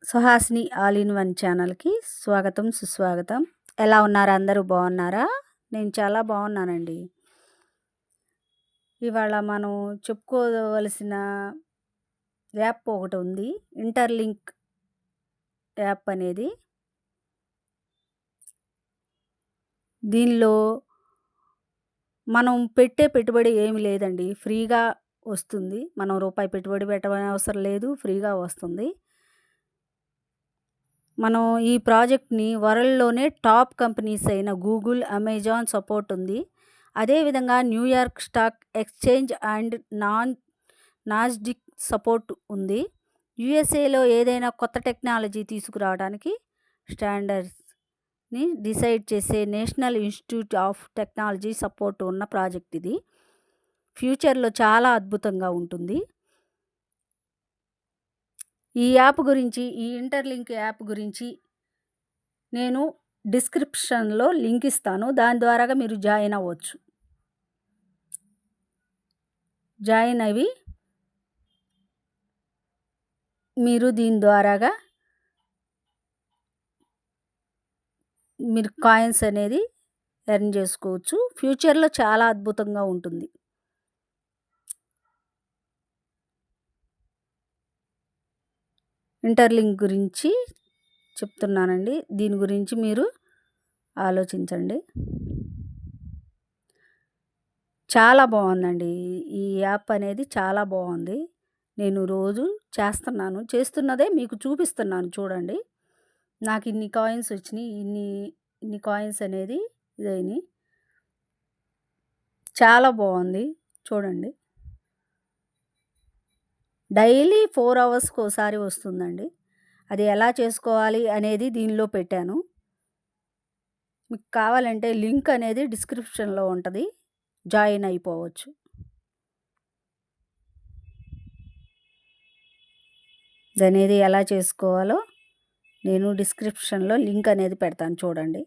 Suhasini all in one ఛానల్‌కి స్వాగతం, సుస్వాగతం. ఎలా ఉన్నారు? అందరూ బాగున్నారా? నేను చాలా బాగున్నానండి. ఇవాళ మనం చెప్పుకోవలసిన యాప్ ఒకటి ఉంది. ఇంటర్‌లింక్ యాప్ అనేది. దీనిలో మనం పెట్టే పెట్టుబడి ఏమి లేదండి. ఫ్రీగా వస్తుంది. మనం రూపాయి పెట్టుబడి పెట్టనవసరం లేదు. ఫ్రీగా వస్తుంది. మనం ఈ ప్రాజెక్ట్‌ని వరల్డ్‌లోనే టాప్ కంపెనీస్ అయిన గూగుల్, అమెజాన్ సపోర్ట్ ఉంది. అదేవిధంగా New York stock exchange and Nasdaq support ఉంది. యూఎస్ఏలో ఏదైనా కొత్త టెక్నాలజీ తీసుకురావడానికి స్టాండర్డ్స్‌ని డిసైడ్ చేసే national institute of technology support ఉన్న ప్రాజెక్ట్ ఇది. ఫ్యూచర్‌లో చాలా అద్భుతంగా ఉంటుంది. ఈ యాప్ గురించి, ఈ ఇంటర్‌లింక్ యాప్ గురించి నేను డిస్క్రిప్షన్‌లో లింక్ ఇస్తాను. దాని ద్వారాగా మీరు జాయిన్ అవ్వచ్చు. జాయిన్ అవి మీరు దీని ద్వారాగా మీరు కాయిన్స్ అనేది ఎర్న్ చేసుకోవచ్చు. ఫ్యూచర్‌లో చాలా అద్భుతంగా ఉంటుంది. ఇంటర్‌లింక్ గురించి చెప్తున్నానండి. దీని గురించి మీరు ఆలోచించండి. చాలా బాగుందండి. ఈ యాప్ అనేది చాలా బాగుంది. నేను రోజు చేస్తున్నదే మీకు చూపిస్తున్నాను చూడండి. నాకు ఇన్ని కాయిన్స్ వచ్చినాయి. ఇన్ని కాయిన్స్ అనేది ఇదైనాయి. చాలా బాగుంది చూడండి. డైలీ 4 అవర్స్‌కి ఒకసారి వస్తుందండి. అది ఎలా చేసుకోవాలి అనేది దీనిలో పెట్టాను. మీకు కావాలంటే లింక్ అనేది డిస్క్రిప్షన్‌లో ఉంటది. జాయిన్ అయిపోవచ్చు. దనేది ఎలా చేసుకోవాలో నేను డిస్క్రిప్షన్‌లో లింక్ అనేది పెడతాను చూడండి.